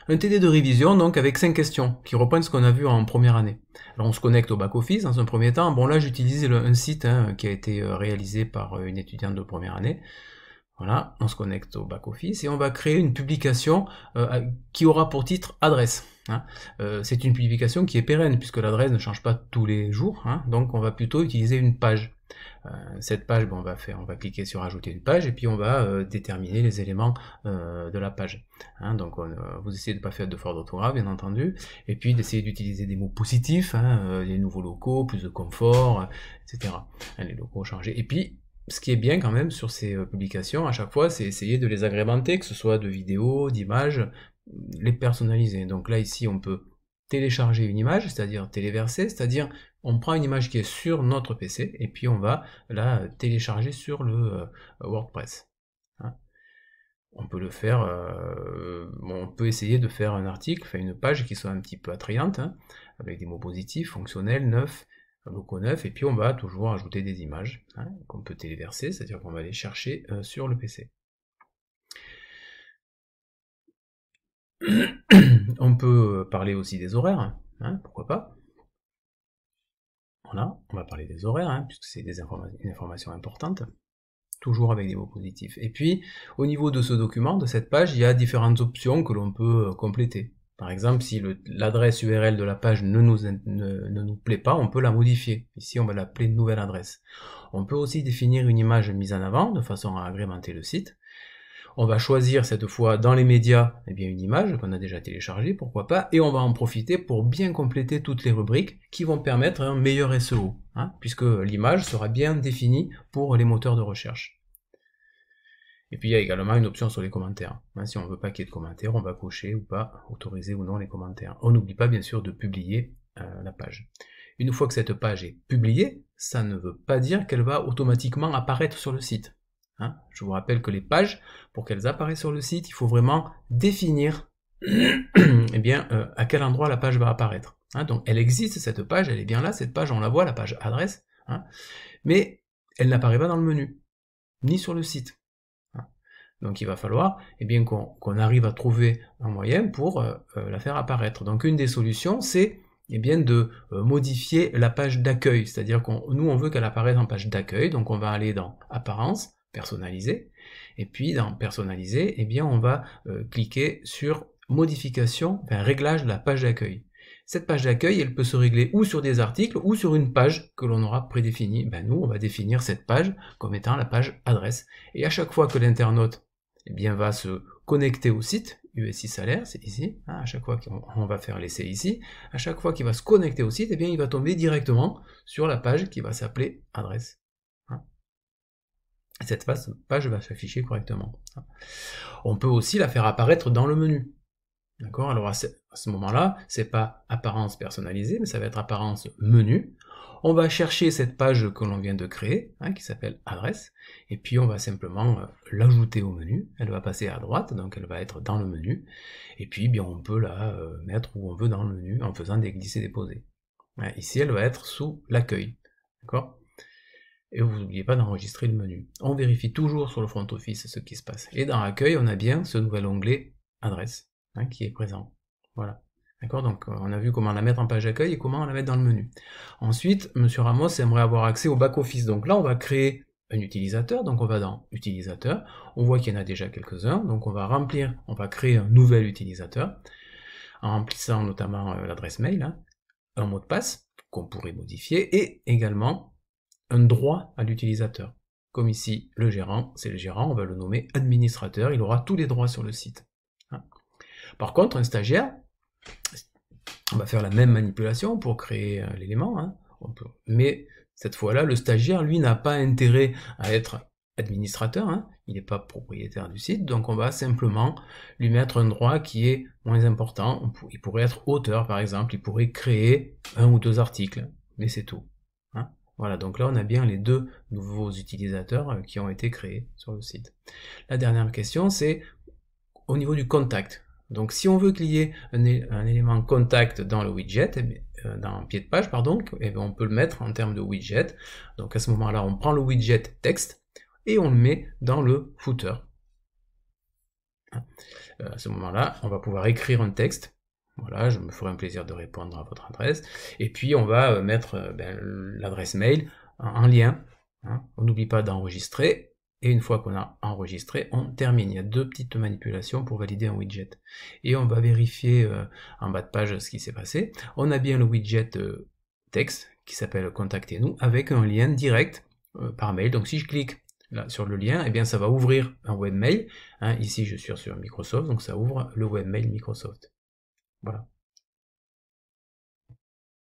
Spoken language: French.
Un TD de révision, donc, avec 5 questions, qui reprennent ce qu'on a vu en première année. Alors, on se connecte au back-office, dans un premier temps. Bon, là, j'utilise un site qui a été réalisé par une étudiante de première année. Voilà, on se connecte au back-office et on va créer une publication qui aura pour titre « Adresse ». C'est une publication qui est pérenne, puisque l'adresse ne change pas tous les jours, donc on va plutôt utiliser une page. Cette page, bon, on va cliquer sur ajouter une page et puis on va déterminer les éléments de la page. Donc vous essayez de ne pas faire de fautes d'orthographe, bien entendu, et puis d'essayer d'utiliser des mots positifs, les nouveaux locaux, plus de confort, etc. Les locaux changés. Et puis, ce qui est bien quand même sur ces publications, à chaque fois, c'est essayer de les agrémenter, que ce soit de vidéos, d'images, les personnaliser. Donc là, ici, on peut télécharger une image, c'est-à-dire téléverser, c'est-à-dire on prend une image qui est sur notre PC et puis on va la télécharger sur le WordPress. On peut le faire, on peut essayer de faire un article, faire une page qui soit un petit peu attrayante, avec des mots positifs, fonctionnels, neufs, locaux neufs, et puis on va toujours ajouter des images qu'on peut téléverser, c'est-à-dire qu'on va les chercher sur le PC. On peut parler aussi des horaires, pourquoi pas. Voilà, on va parler des horaires, puisque c'est une information importante, toujours avec des mots positifs. Et puis, au niveau de ce document, de cette page, il y a différentes options que l'on peut compléter. Par exemple, si l'adresse URL de la page ne nous plaît pas, on peut la modifier. Ici, on va l'appeler nouvelle adresse. On peut aussi définir une image mise en avant, de façon à agrémenter le site. On va choisir cette fois dans les médias une image qu'on a déjà téléchargée, pourquoi pas, et on va en profiter pour bien compléter toutes les rubriques qui vont permettre un meilleur SEO, puisque l'image sera bien définie pour les moteurs de recherche. Et puis il y a également une option sur les commentaires. Si on ne veut pas qu'il y ait de commentaires, on va cocher ou pas, autoriser ou non les commentaires. On n'oublie pas bien sûr de publier la page. Une fois que cette page est publiée, ça ne veut pas dire qu'elle va automatiquement apparaître sur le site. Je vous rappelle que les pages, pour qu'elles apparaissent sur le site, il faut vraiment définir à quel endroit la page va apparaître. Donc elle existe, cette page, elle est bien là, cette page, on la voit, la page adresse, mais elle n'apparaît pas dans le menu, ni sur le site. Donc il va falloir qu'on arrive à trouver un moyen pour la faire apparaître. Donc une des solutions, c'est de modifier la page d'accueil, c'est-à-dire nous on veut qu'elle apparaisse en page d'accueil, donc on va aller dans Apparence, Personnaliser, et puis dans Personnaliser, on va cliquer sur Modification, Réglage de la page d'accueil. Cette page d'accueil, elle peut se régler ou sur des articles ou sur une page que l'on aura prédéfinie. Nous, on va définir cette page comme étant la page adresse. Et à chaque fois que l'internaute va se connecter au site, USI Salaire, c'est ici, à chaque fois qu'on va faire l'essai ici, à chaque fois qu'il va se connecter au site, il va tomber directement sur la page qui va s'appeler adresse. Cette page va s'afficher correctement. On peut aussi la faire apparaître dans le menu. D'accord? Alors à ce moment-là, c'est pas apparence personnalisée, mais ça va être apparence menu. On va chercher cette page que l'on vient de créer, qui s'appelle adresse, et puis on va simplement l'ajouter au menu. Elle va passer à droite, donc elle va être dans le menu, et puis on peut la mettre où on veut dans le menu en faisant des glisser-déposer. Ici, elle va être sous l'accueil. D'accord? Et vous n'oubliez pas d'enregistrer le menu. On vérifie toujours sur le front office ce qui se passe. Et dans l'accueil, on a bien ce nouvel onglet adresse qui est présent. Voilà. D'accord? Donc on a vu comment la mettre en page d'accueil et comment la mettre dans le menu. Ensuite, M. Ramos aimerait avoir accès au back-office. Donc là, on va créer un utilisateur. Donc on va dans Utilisateur. On voit qu'il y en a déjà quelques-uns. Donc on va créer un nouvel utilisateur en remplissant notamment l'adresse mail, un mot de passe qu'on pourrait modifier et également un droit à l'utilisateur. Comme ici, le gérant, c'est le gérant, on va le nommer administrateur, il aura tous les droits sur le site. Par contre, un stagiaire, on va faire la même manipulation pour créer l'élément, mais cette fois-là, le stagiaire, lui, n'a pas intérêt à être administrateur, il n'est pas propriétaire du site, donc on va simplement lui mettre un droit qui est moins important. Il pourrait être auteur, par exemple, il pourrait créer 1 ou 2 articles, mais c'est tout. Voilà, donc là on a bien les 2 nouveaux utilisateurs qui ont été créés sur le site. La dernière question, c'est au niveau du contact. Donc si on veut qu'il y ait un élément contact dans le widget, dans pied de page, pardon, on peut le mettre en termes de widget. Donc à ce moment-là, on prend le widget texte et on le met dans le footer. À ce moment-là, on va pouvoir écrire un texte. Voilà, je me ferai un plaisir de répondre à votre adresse. Et puis, on va mettre l'adresse mail en lien. On n'oublie pas d'enregistrer. Et une fois qu'on a enregistré, on termine. Il y a 2 petites manipulations pour valider un widget. Et on va vérifier en bas de page ce qui s'est passé. On a bien le widget texte qui s'appelle Contactez-nous avec un lien direct par mail. Donc si je clique là sur le lien, eh bien ça va ouvrir un webmail. Ici je suis sur Microsoft, donc ça ouvre le webmail Microsoft. Voilà.